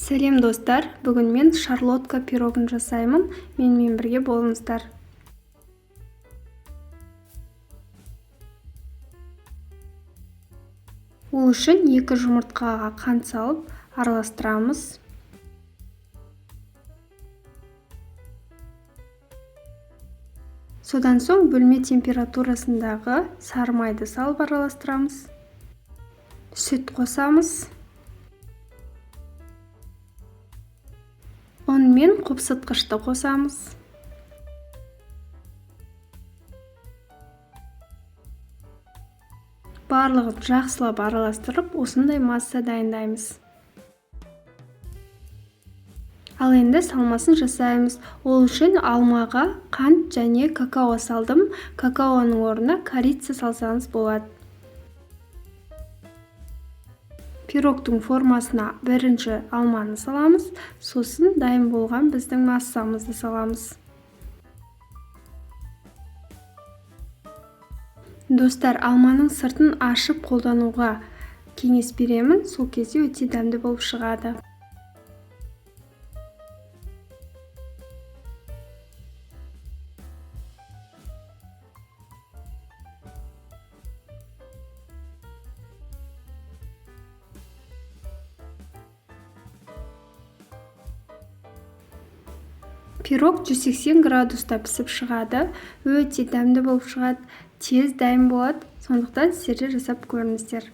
Сәлем достар, бүгін мен шарлотка пирогын жасаймын, менімен бірге болыңыздар. Ол үшін 2 жұмыртқаға қант салып араластырамыз. Содан соң бөлме температурасындағы сары майды салып араластырамыз. Сүт қосамыз. Онымен қопсытқышты қосамыз. Барлығын жақсылап араластырып, осындай масса дайындаймыз. Ал енді салмасын жасаймыз. Ол үшін алмаға қант және какао салдым. Какаоның орнына корица салсаңыз болады. Пирогтың формасына бірінші алманы саламыз, сосын дайын болған біздің массамызды саламыз. Достар, алманың сыртын ашып қолдануға кеңес беремін, сол кезде өте дәмді болып шығады. Пирог 180 градуста пісіп шығады, өте дәмді болып шығады, тез дайын болады, сондықтан сіздер де жасап көріңіздер.